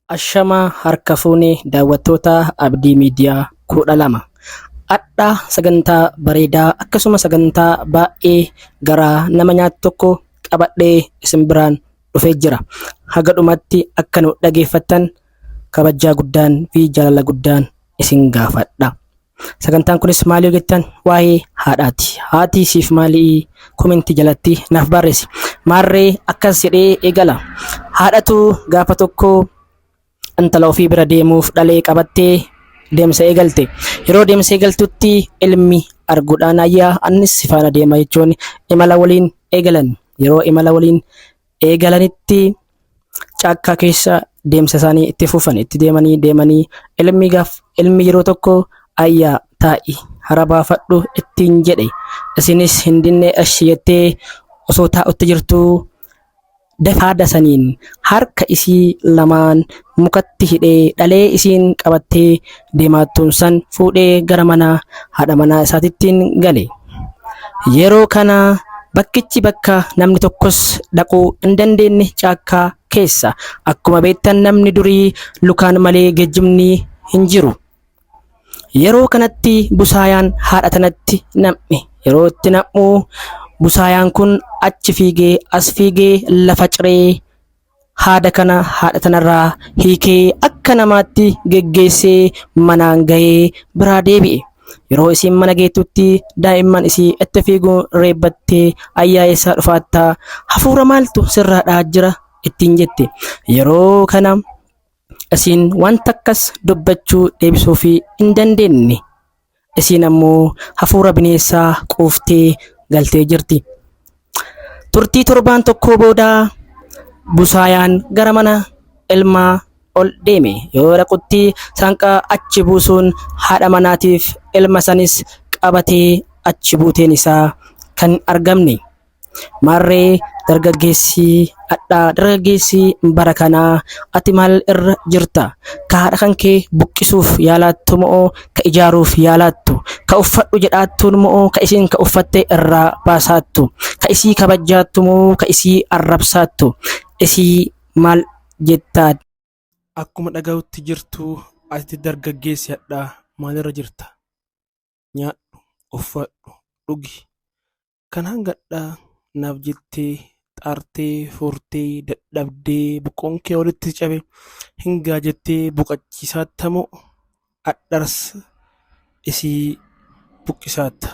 Ashamaa harka fuunee daawwattoota Abdii Miidiyaa 12. Adhaa sagantaa bareedaa akkasuma sagantaa baay'ee garaa nama nyaatu tokko qabadhee isin biraan dhufee jira. Haga dhumatti akka nu dhageeffattan kabajaa guddaan fi jaalala guddaan isin gaafadha. Sagantaan kunis maal yoo jettan waa'ee haadhaati. Haati siif maalii komentii jalatti naaf barreessi. Maarree akkas jedhee eegala. Haadhatu gaafa tokko intala ofii bira deemuuf dhalee qabattee deemsa eegalte. Yeroo deemsa eegaltutti ilmi arguudhaan ayyaa annis si faana deema jechuun imala waliin eegalan. Yeroo imala waliin eegalanitti caakkaa keessa deemsa isaanii itti fufan itti deemanii ilmi yeroo tokko ayyaa taa'i hara baafadhu ittiin jedhe. Isinis hin dinne ashi jettee osoo taa'utti jirtuu haadha saniin harka isii lamaan mukatti hidhee dhalee isiin qabattee deemaattuun san fuudhee gara mana haadha manaa isaatittiin gale. Yeroo kana bakkichi bakka namni tokkos dhaquu hin dandeenye caakkaa keessa. Akkuma beektan namni durii lukaan malee geejjibni hin jiru. Yeroo kanatti busaayaan haadha tanatti nam'e. Yeroo itti nam'u busaayaan kun achi fiigee as fiigee lafa ciree haadha tanarraa hiikee akka namaatti geggeessee manaan gahee biraa deebi'e. Yeroo isiin mana geettutti daa'imman isii itti fiiguu reebbattee ayyaa eessaa dhufaattaa hafuura maaltu sirraa jira ittiin jette. Yeroo kana isiin wanta akkas dubbachuu deebisuu fi hin dandeenye. Isiin ammoo hafuura bineensaa quuftee galtee jirti. Turtii torbaan tokko booda busaayaan gara mana ilmaa ol deeme. Yoo dhaqutti sanqaa achi buusuun haadha manaatiif ilma sanis qabatee achi buuteen isaa kan argamne. Maarree dargaggeessi bara kanaa ati maal irra jirta? Ka haadha kan kee buqqisuuf yaalaattu moo ka ijaaruuf yaalaattu? Ka uffadhu jedhaattuun moo ka isiin ka uffatte irraa baasaattu? Ka isii kabajaattu moo ka isii arrabsaattu? Isii maal jettaa? Akkuma dhaga'utti jirtu ati dargaggeessi hadhaa maalirra jirta? Nyaadhu, uffadhu, dhugi. Kan hangadhaa naaf jettee xaartee furtee dadhabdee buqqoon kee walitti cabe hingaa jettee buqachiisaatta moo adharsa isii buqqisaatta?